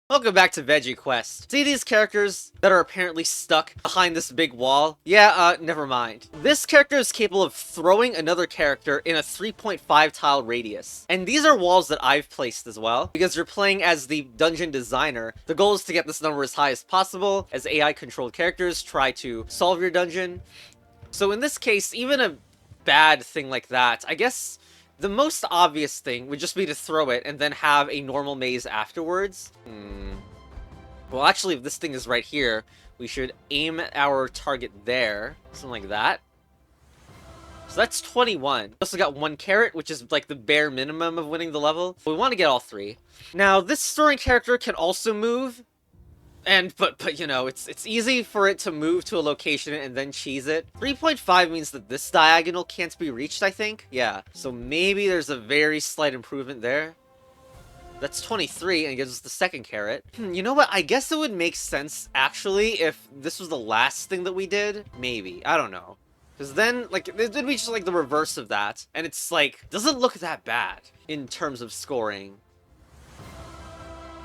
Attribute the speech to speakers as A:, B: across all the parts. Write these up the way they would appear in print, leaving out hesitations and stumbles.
A: Welcome back to Veggie Quest. See these characters that are apparently stuck behind this big wall? Yeah, never mind. This character is capable of throwing another character in a 3.5 tile radius. And these are walls that I've placed as well. Because you're playing as the dungeon designer, the goal is to get this number as high as possible as AI-controlled characters try to solve your dungeon. So in this case, even a bad thing like that, I guess the most obvious thing would just be to throw it and then have a normal maze afterwards. Well, actually, if this thing is right here, we should aim at our target there. Something like that. So that's 21. We also got 1 carrot, which is like the bare minimum of winning the level. We want to get all 3. Now, this storing character can also move. But you know, it's easy for it to move to a location and then cheese it. 3.5 means that this diagonal can't be reached, I think. Yeah, so maybe there's a very slight improvement there. That's 23 and gives us the second carrot. You know what? I guess it would make sense, actually, if this was the last thing that we did. Maybe. I don't know. Because then, like, it would be just like the reverse of that. And it's like, doesn't look that bad in terms of scoring.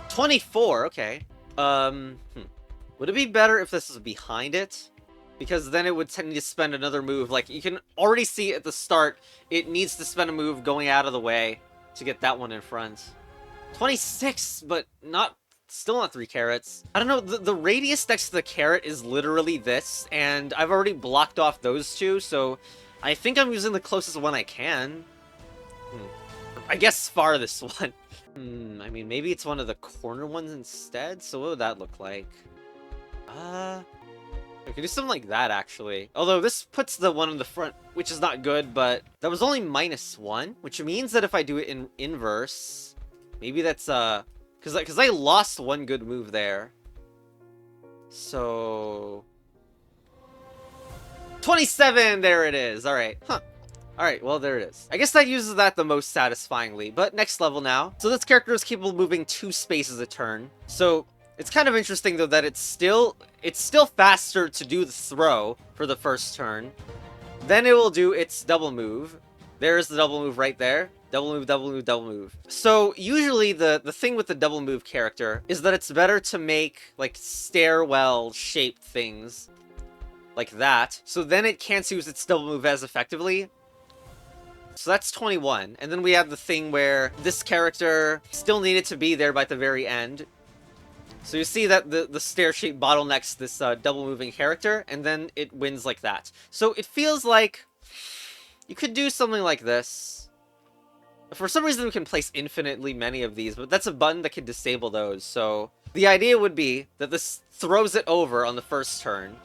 A: 24, okay. Would it be better if this was behind it? Because then it would tend to spend another move. Like, you can already see at the start, it needs to spend a move going out of the way to get that one in front. 26, but still not 3 carrots. I don't know, the radius next to the carrot is literally this, and I've already blocked off those two, so I think I'm using the closest one I can. I guess farthest one. I mean, maybe it's one of the corner ones instead? So what would that look like? We could do something like that, actually. Although this puts the one in the front, which is not good, but that was only -1, which means that if I do it in inverse, maybe that's, because I lost one good move there. So... 27! There it is! Alright. Huh. Alright, well, there it is. I guess that uses that the most satisfyingly, but next level now. So this character is capable of moving 2 spaces a turn. So it's kind of interesting, though, that it's still faster to do the throw for the first turn. Then it will do its double move. There's the double move right there. Double move, double move, double move. So usually the thing with the double move character is that it's better to make, like, stairwell-shaped things like that. So then it can't use its double move as effectively. So that's 21, and then we have the thing where this character still needed to be there by the very end. So you see that the stair shape bottlenecks this double moving character, and then it wins like that. So it feels like you could do something like this. For some reason we can place infinitely many of these, but that's a button that can disable those. So the idea would be that this throws it over on the first turn,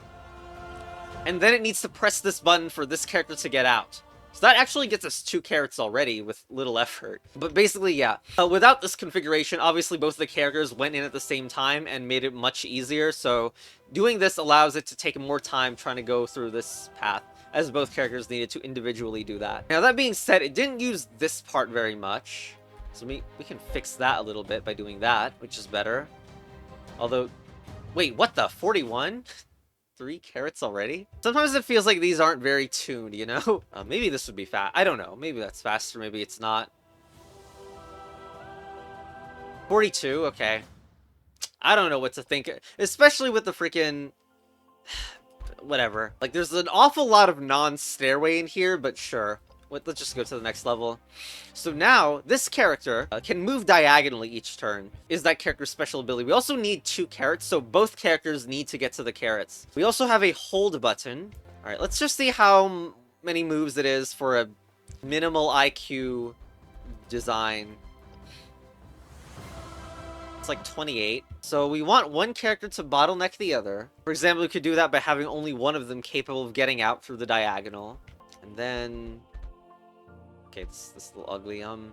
A: and then it needs to press this button for this character to get out. So that actually gets us 2 carrots already with little effort. But basically, yeah. Without this configuration, obviously both the characters went in at the same time and made it much easier. So doing this allows it to take more time trying to go through this path, as both characters needed to individually do that. Now that being said, it didn't use this part very much. So we can fix that a little bit by doing that, which is better. Although, wait, what the? 41? 3 carrots already? Sometimes it feels like these aren't very tuned, you know? Maybe this would be fast. I don't know. Maybe that's faster. Maybe it's not. 42? Okay. I don't know what to think. Especially with the freaking... whatever. Like, there's an awful lot of non-stairway in here, but sure. Let's just go to the next level. So now, this character can move diagonally each turn, is that character's special ability. We also need 2 carrots, so both characters need to get to the carrots. We also have a hold button. Alright, let's just see how many moves it is for a minimal IQ design. It's like 28. So we want one character to bottleneck the other. For example, we could do that by having only one of them capable of getting out through the diagonal. And then... okay, it's this little ugly, and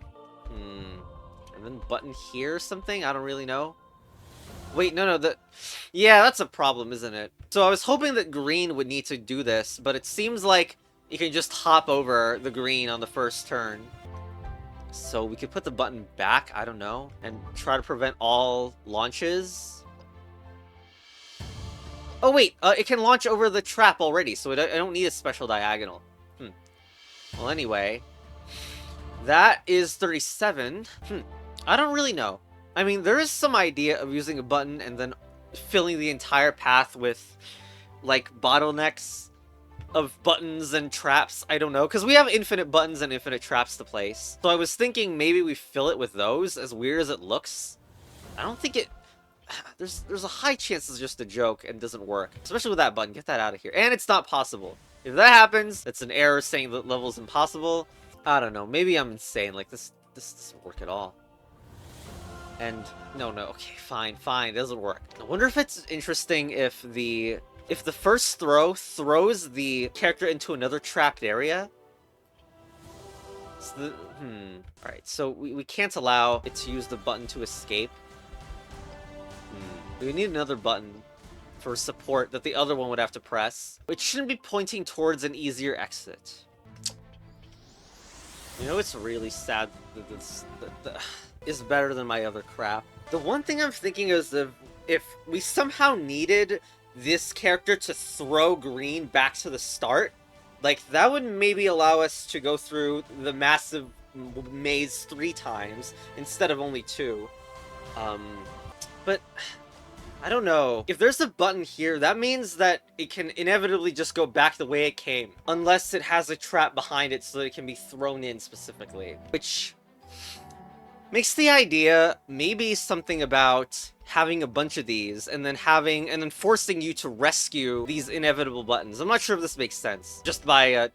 A: then button here or something? I don't really know. Wait, no, yeah, that's a problem, isn't it? So I was hoping that green would need to do this, but it seems like you can just hop over the green on the first turn. So we could put the button back, I don't know, and try to prevent all launches. Oh wait, it can launch over the trap already, so I don't need a special diagonal. Well, anyway... that is 37. I don't really know. I mean, there is some idea of using a button and then filling the entire path with, like, bottlenecks of buttons and traps. I don't know, because we have infinite buttons and infinite traps to place. So I was thinking maybe we fill it with those, as weird as it looks. I don't think it... There's a high chance it's just a joke and doesn't work. Especially with that button. Get that out of here. And it's not possible. If that happens, it's an error saying that level is impossible. I don't know. Maybe I'm insane. Like, this doesn't work at all. And... No. Okay, fine. It doesn't work. I wonder if it's interesting if the first throw throws the character into another trapped area. So Alright, so we can't allow it to use the button to escape. We need another button for support that the other one would have to press. It shouldn't be pointing towards an easier exit. You know, it's really sad that this is better than my other crap. The one thing I'm thinking is if we somehow needed this character to throw green back to the start, like, that would maybe allow us to go through the massive maze 3 times instead of only 2. But I don't know. If there's a button here, that means that it can inevitably just go back the way it came. Unless it has a trap behind it so that it can be thrown in specifically. Which makes the idea maybe something about having a bunch of these and then forcing you to rescue these inevitable buttons. I'm not sure if this makes sense just by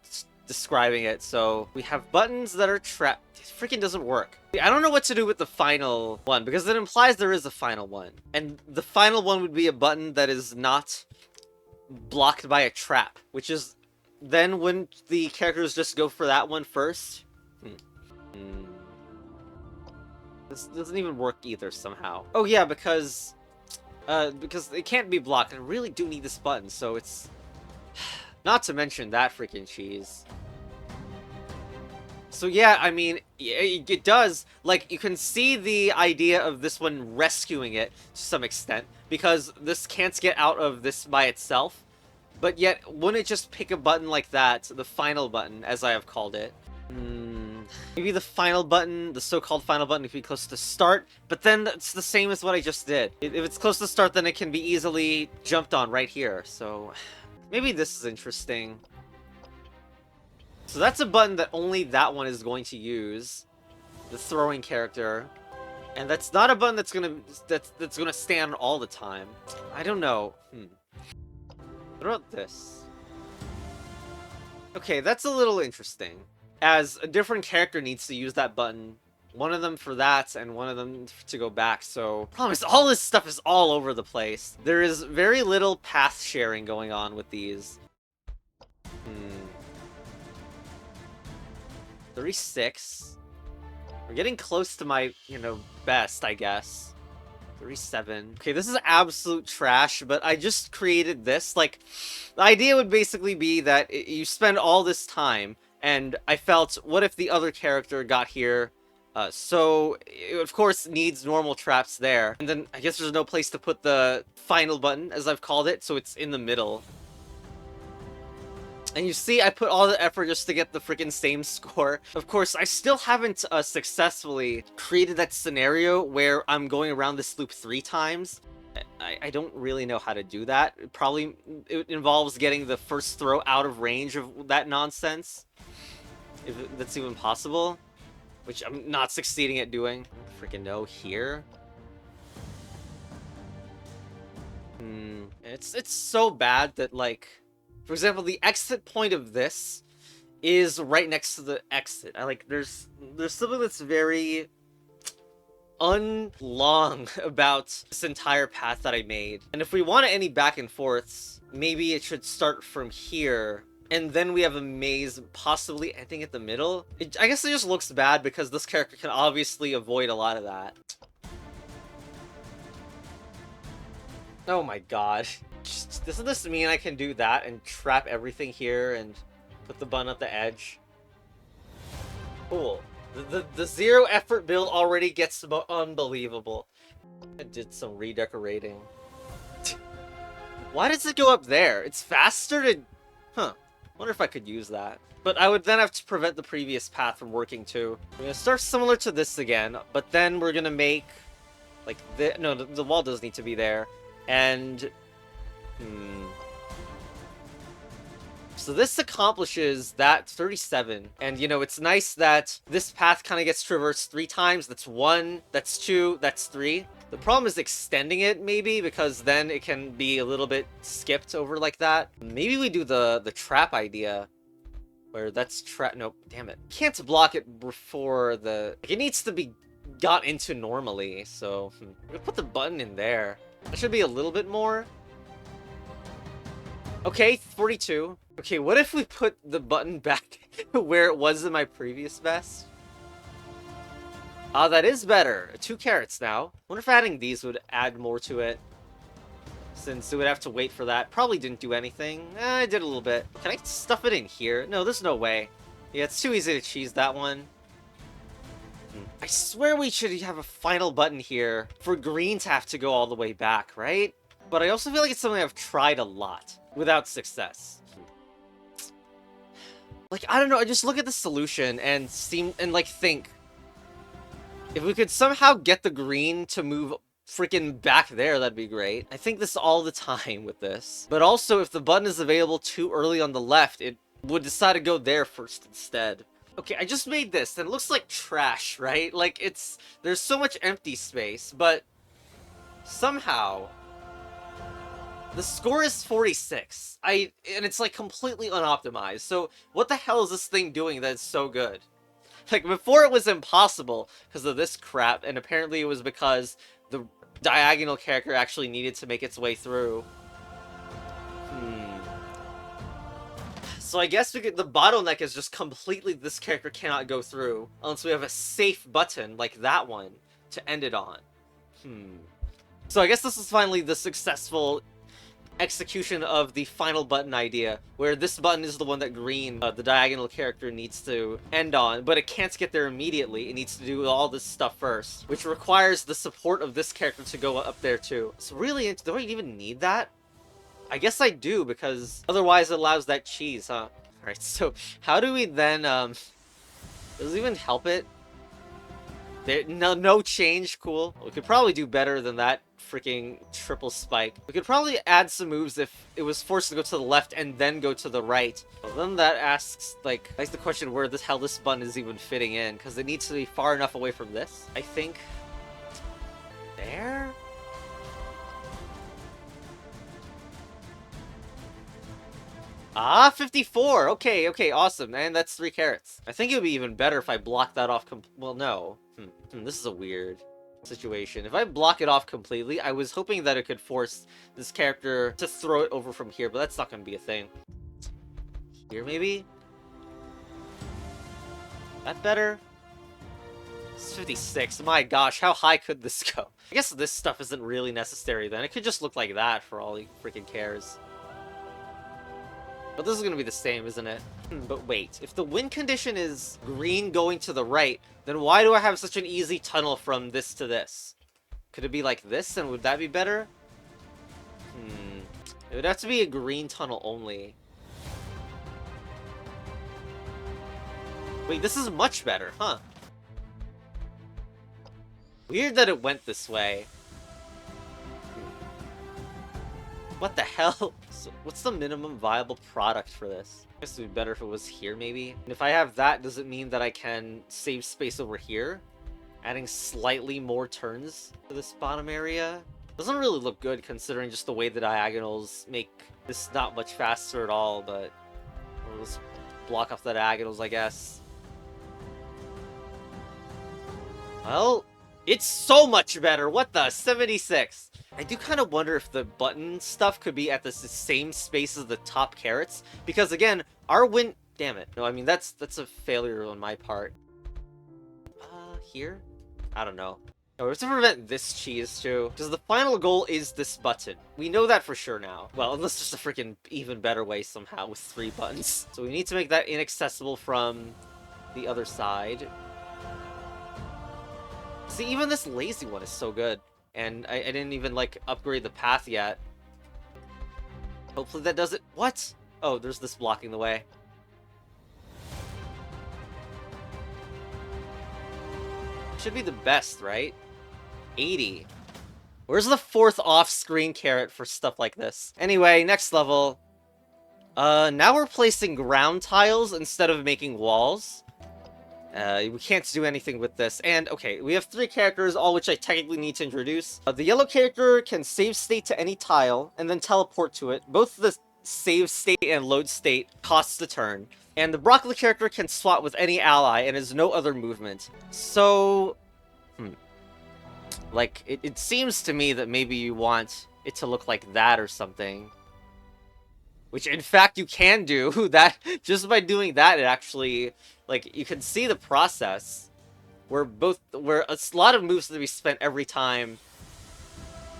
A: describing it. So we have buttons that are trapped. It freaking doesn't work. I don't know what to do with the final one because it implies there is a final one. And the final one would be a button that is not blocked by a trap, which is then wouldn't the characters just go for that one first? This doesn't even work either somehow. Oh yeah, because it can't be blocked. I really do need this button, so it's... Not to mention that freaking cheese. So yeah, I mean, it does. Like, you can see the idea of this one rescuing it to some extent, because this can't get out of this by itself. But yet, wouldn't it just pick a button like that, the final button, as I have called it? Maybe the final button, the so-called final button, could be close to start, but then it's the same as what I just did. If it's close to start, then it can be easily jumped on right here, so... Maybe this is interesting. So that's a button that only that one is going to use. The throwing character. And that's not a button that's gonna stand all the time. I don't know. What about this? Okay, that's a little interesting. As a different character needs to use that button. One of them for that, and one of them to go back, so... Problem is, all this stuff is all over the place. There is very little path sharing going on with these. 36. We're getting close to my, best, I guess. 37. Okay, this is absolute trash, but I just created this. Like, the idea would basically be that you spend all this time, and I felt, what if the other character got here? So, it of course needs normal traps there. And then, I guess there's no place to put the final button, as I've called it, so it's in the middle. And you see, I put all the effort just to get the freaking same score. Of course, I still haven't successfully created that scenario where I'm going around this loop 3 times. I don't really know how to do that. It involves getting the first throw out of range of that nonsense. If that's even possible. Which I'm not succeeding at doing. Freaking no, here? It's so bad that, like... For example, the exit point of this is right next to the exit. There's something that's very unlong about this entire path that I made. And if we want any back and forths, maybe it should start from here. And then we have a maze possibly ending at the middle. I guess it just looks bad because this character can obviously avoid a lot of that. Oh my god. Doesn't this mean I can do that and trap everything here and put the button at the edge? Cool. The zero effort build already gets unbelievable. I did some redecorating. Why does it go up there? It's faster to... Huh. Wonder if I could use that. But I would then have to prevent the previous path from working too. We're gonna start similar to this again, but then we're gonna make Like, no, the wall does need to be there. And... So this accomplishes that 37. And, you know, it's nice that this path kind of gets traversed 3 times. That's 1, that's 2, that's 3. The problem is extending it, maybe, because then it can be a little bit skipped over like that. Maybe we do the trap idea. Where that's trap... Nope, damn it. Can't block it before the... Like, it needs to be got into normally, so... I'm gonna put the button in there. That should be a little bit more. Okay, 42. Okay, what if we put the button back where it was in my previous vest? Ah, that is better. 2 carrots now. Wonder if adding these would add more to it. Since it would have to wait for that. Probably didn't do anything. I did a little bit. Can I stuff it in here? No, there's no way. Yeah, it's too easy to cheese that one. I swear we should have a final button here for green to have to go all the way back, right? But I also feel like it's something I've tried a lot without success. Like, I don't know, I just look at the solution and think if we could somehow get the green to move freaking back there, that'd be great. I think this all the time with this. But also, if the button is available too early on the left, it would decide to go there first instead. Okay, I just made this, and it looks like trash, right? Like, there's so much empty space, but somehow the score is 46. And it's like completely unoptimized. So what the hell is this thing doing that's so good? Like, before it was impossible because of this crap, and apparently it was because the diagonal character actually needed to make its way through. So I guess the bottleneck is just completely this character cannot go through unless we have a safe button like that one to end it on. So I guess this is finally the successful execution of the final button idea, where this button is the one that green, the diagonal character, needs to end on, but it can't get there immediately. It needs to do all this stuff first, which requires the support of this character to go up there too. So really, do I even need that? I guess I do, because otherwise it allows that cheese, huh? Alright, so how do we then, does it even help it? No change, cool. We could probably do better than that freaking triple spike. We could probably add some moves if it was forced to go to the left and then go to the right. Well, then that asks the question where the hell this button is even fitting in, because it needs to be far enough away from this, I think. There? Ah, 54! Okay, awesome, and that's 3 carrots. I think it would be even better if I blocked that off well, no. This is a weird situation. If I block it off completely, I was hoping that it could force this character to throw it over from here, but that's not going to be a thing. Here, maybe? That better? It's 56. My gosh, how high could this go? I guess this stuff isn't really necessary then. It could just look like that for all he freaking cares. But this is going to be the same, isn't it? But wait, if the win condition is green going to the right, then why do I have such an easy tunnel from this to this? Could it be like this, and would that be better? It would have to be a green tunnel only. Wait, this is much better, huh? Weird that it went this way. What the hell? So what's the minimum viable product for this? I guess it would be better if it was here, maybe? And if I have that, does it mean that I can save space over here? Adding slightly more turns to this bottom area? Doesn't really look good considering just the way the diagonals make this not much faster at all, but we'll just block off the diagonals, I guess. Well, it's so much better! What the? 76! I do kind of wonder if the button stuff could be at the same space as the top carrots, because again, our win... Damn it. No, I mean, that's a failure on my part. Here? I don't know. No, we have to prevent this cheese, too, because the final goal is this button. We know that for sure now. Well, unless there's a freaking even better way somehow with 3 buttons. So we need to make that inaccessible from the other side. See, even this lazy one is so good. And I didn't even, upgrade the path yet. Hopefully that does it. What? Oh, there's this blocking the way. Should be the best, right? 80. Where's the 4th off-screen carrot for stuff like this? Anyway, next level. Now we're placing ground tiles instead of making walls. We can't do anything with this. And, okay, we have 3 characters, all which I technically need to introduce. The yellow character can save state to any tile, and then teleport to it. Both the save state and load state costs a turn. And the broccoli character can swap with any ally, and has no other movement. So... Like, it seems to me that maybe you want it to look like that or something. Which, in fact, you can do. That, just by doing that, it actually... Like, you can see the process. Where a lot of moves that we spent every time.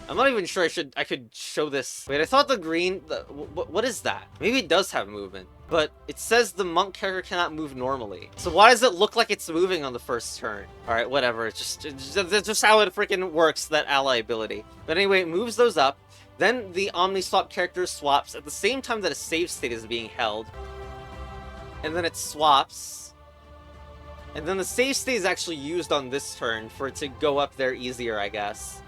A: I'm not even sure I could show this. Wait, I thought the green... what is that? Maybe it does have movement. But it says the monk character cannot move normally. So why does it look like it's moving on the first turn? Alright, whatever. It's just how it freaking works, that ally ability. But anyway, it moves those up. Then the Omniswap character swaps at the same time that a save state is being held. And then it swaps. And then the save state is actually used on this turn for it to go up there easier, I guess.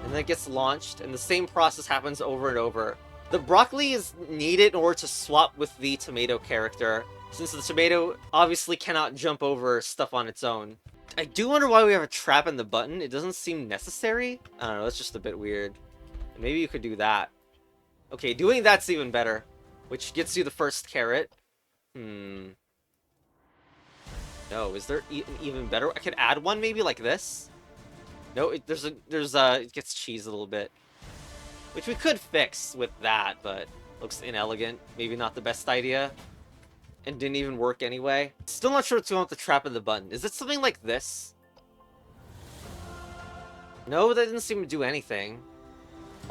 A: And then it gets launched, and the same process happens over and over. The broccoli is needed in order to swap with the tomato character, since the tomato obviously cannot jump over stuff on its own. I do wonder why we have a trap in the button. It doesn't seem necessary. I don't know, that's just a bit weird. Maybe you could do that. Okay, doing that's even better, which gets you the first carrot. No, is there an even better? I could add one maybe like this. No, it gets cheese a little bit. Which we could fix with that, but looks inelegant. Maybe not the best idea. And didn't even work anyway. Still not sure what's going on with the trap in the button. Is it something like this? No, that didn't seem to do anything.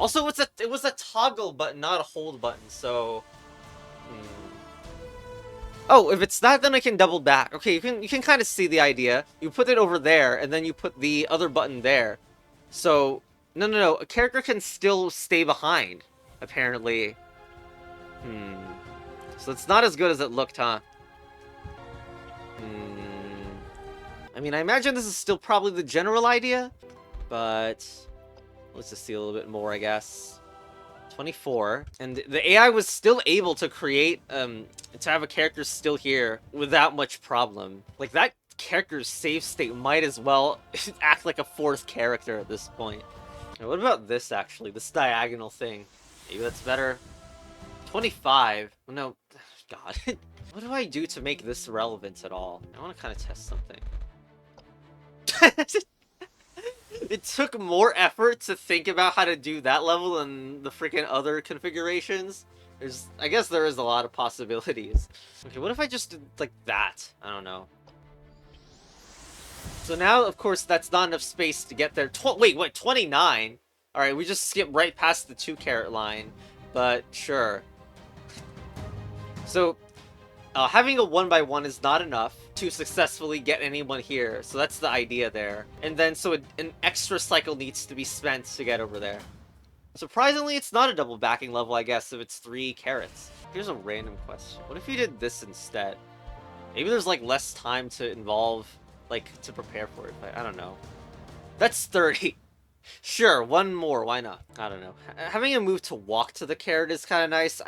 A: Also, it was a toggle button, not a hold button, so... Oh, if it's that, then I can double back. Okay, you can kind of see the idea. You put it over there, and then you put the other button there. So, no. A character can still stay behind, apparently. So it's not as good as it looked, huh? I mean, I imagine this is still probably the general idea, but let's just see a little bit more, I guess. 24, and the AI was still able to create, to have a character still here without much problem. Like, that character's save state might as well act like a 4th character at this point. Now, what about this, actually? This diagonal thing. Maybe that's better. 25. No, God. What do I do to make this relevant at all? I want to kind of test something. It took more effort to think about how to do that level than the freaking other configurations. I guess there is a lot of possibilities. Okay, what if I just did like that? I don't know. So now, of course, that's not enough space to get there. Wait, what, 29? Alright, we just skipped right past the 2 carat line. But, sure. So, having a 1x1 is not enough to successfully get anyone here, so that's the idea there. And then, so an extra cycle needs to be spent to get over there. Surprisingly, it's not a double backing level, I guess, if it's 3 carrots. Here's a random question. What if you did this instead? Maybe there's, like, less time to involve, like, to prepare for it, but I don't know. That's 30. Sure, one more, why not? I don't know. Having a move to walk to the carrot is kind of nice.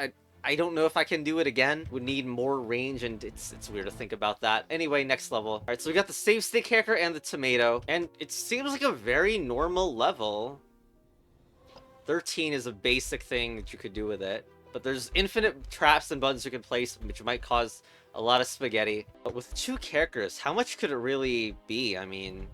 A: I don't know if I can do it again. Would need more range, and it's weird to think about that. Anyway, next level. All right, so we got the save state character and the tomato, and it seems like a very normal level. 13 is a basic thing that you could do with it, but there's infinite traps and buttons you can place, which might cause a lot of spaghetti. But with 2 characters, how much could it really be? I mean...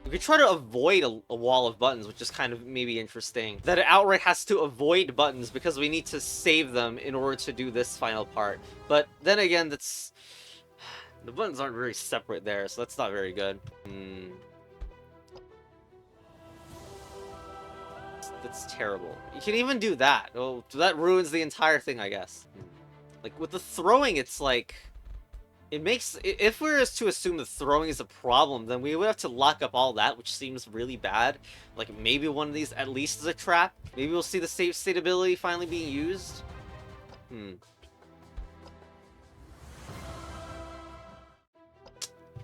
A: We could try to avoid a wall of buttons, which is kind of maybe interesting. That it outright has to avoid buttons because we need to save them in order to do this final part. But then again, that's... The buttons aren't very separate there, so that's not very good. That's terrible. You can even do that. Oh, that ruins the entire thing, I guess. Like, with the throwing, it's like... It makes... If we were to assume that throwing is a problem, then we would have to lock up all that, which seems really bad. Like, maybe one of these at least is a trap. Maybe we'll see the save state ability finally being used.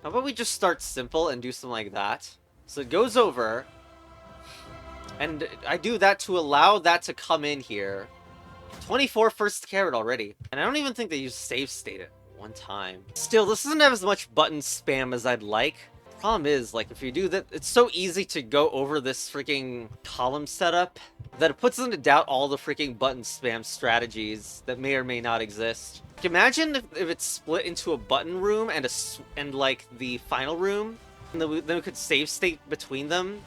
A: How about we just start simple and do something like that? So it goes over. And I do that to allow that to come in here. 24 first carrot already. And I don't even think they use save state at one time. Still, this doesn't have as much button spam as I'd like. Problem is, like, if you do that, it's so easy to go over this freaking column setup that it puts into doubt all the freaking button spam strategies that may or may not exist. Imagine if it's split into a button room and like the final room, and then we could save state between them.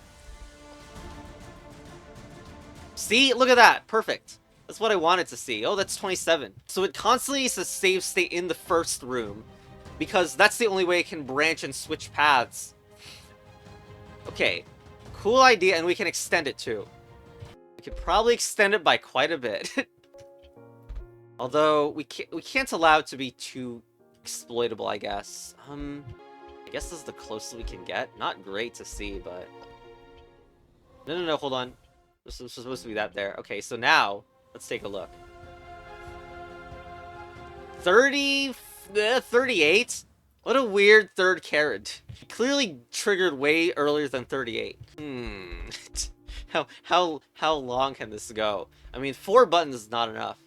A: See, look at that, perfect. That's what I wanted to see. Oh, that's 27. So it constantly needs to save state in the first room, because that's the only way it can branch and switch paths. Okay, cool idea, and we can extend it too. We could probably extend it by quite a bit. Although, we can't allow it to be too exploitable, I guess. I guess this is the closest we can get. Not great to see, but... No, hold on. This was supposed to be that there. Okay, so now, let's take a look. 38? What a weird third carrot. Clearly triggered way earlier than 38. How long can this go? I mean, 4 buttons is not enough.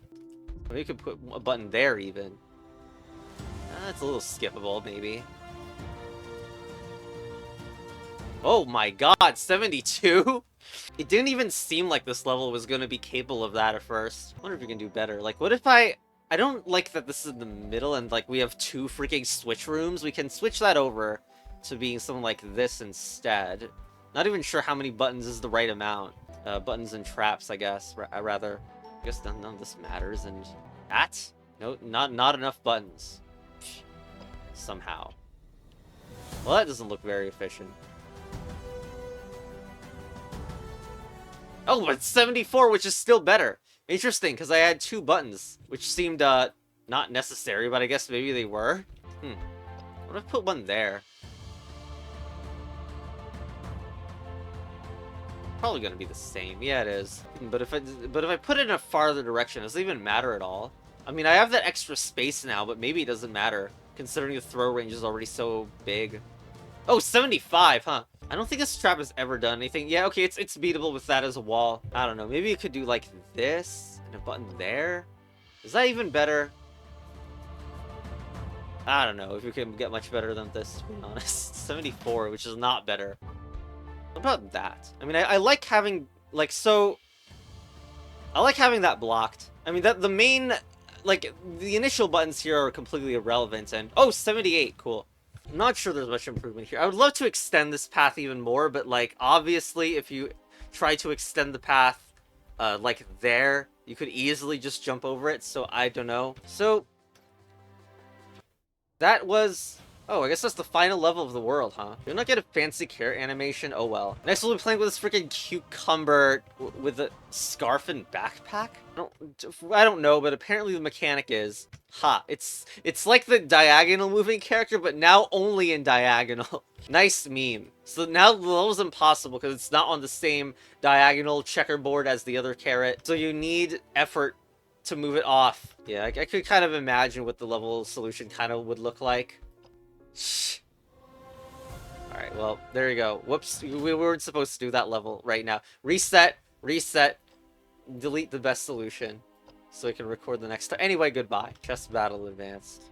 A: Maybe we could put a button there even. That's a little skippable, maybe. Oh my god, 72? It didn't even seem like this level was going to be capable of that at first. I wonder if we can do better. Like, what if I don't like that this is in the middle and, like, we have 2 freaking switch rooms. We can switch that over to being something like this instead. Not even sure how many buttons is the right amount. Buttons and traps, I guess, rather. I guess none of this matters, and... That? No, not enough buttons. Somehow. Well, that doesn't look very efficient. Oh, but 74, which is still better. Interesting, because I had 2 buttons, which seemed, not necessary, but I guess maybe they were. What if I put one there? Probably gonna be the same. Yeah, it is. But if I put it in a farther direction, does it even matter at all? I mean, I have that extra space now, but maybe it doesn't matter, considering the throw range is already so big. Oh, 75, huh? I don't think this trap has ever done anything. Yeah, okay, it's beatable with that as a wall. I don't know. Maybe you could do like this and a button there. Is that even better? I don't know if you can get much better than this, to be honest. 74, which is not better. What about that? I mean, I like having, like, so... I like having that blocked. I mean, the main, like, the initial buttons here are completely irrelevant, and... Oh, 78, cool. I'm not sure there's much improvement here. I would love to extend this path even more, but, like, obviously, if you try to extend the path, like, there, you could easily just jump over it, so I don't know. So, that was... Oh, I guess that's the final level of the world, huh? Did I not get a fancy carrot animation? Oh well. Next we'll be playing with this freaking cucumber with a scarf and backpack? I don't know, but apparently the mechanic is... Ha, it's like the diagonal moving character, but now only in diagonal. Nice meme. So now the level's impossible because it's not on the same diagonal checkerboard as the other carrot. So you need effort to move it off. Yeah, I could kind of imagine what the level solution kind of would look like. Alright, well, there you go. Whoops, we weren't supposed to do that level right now. Reset, delete the best solution, so we can record the next time. Anyway, goodbye. Chess battle advanced.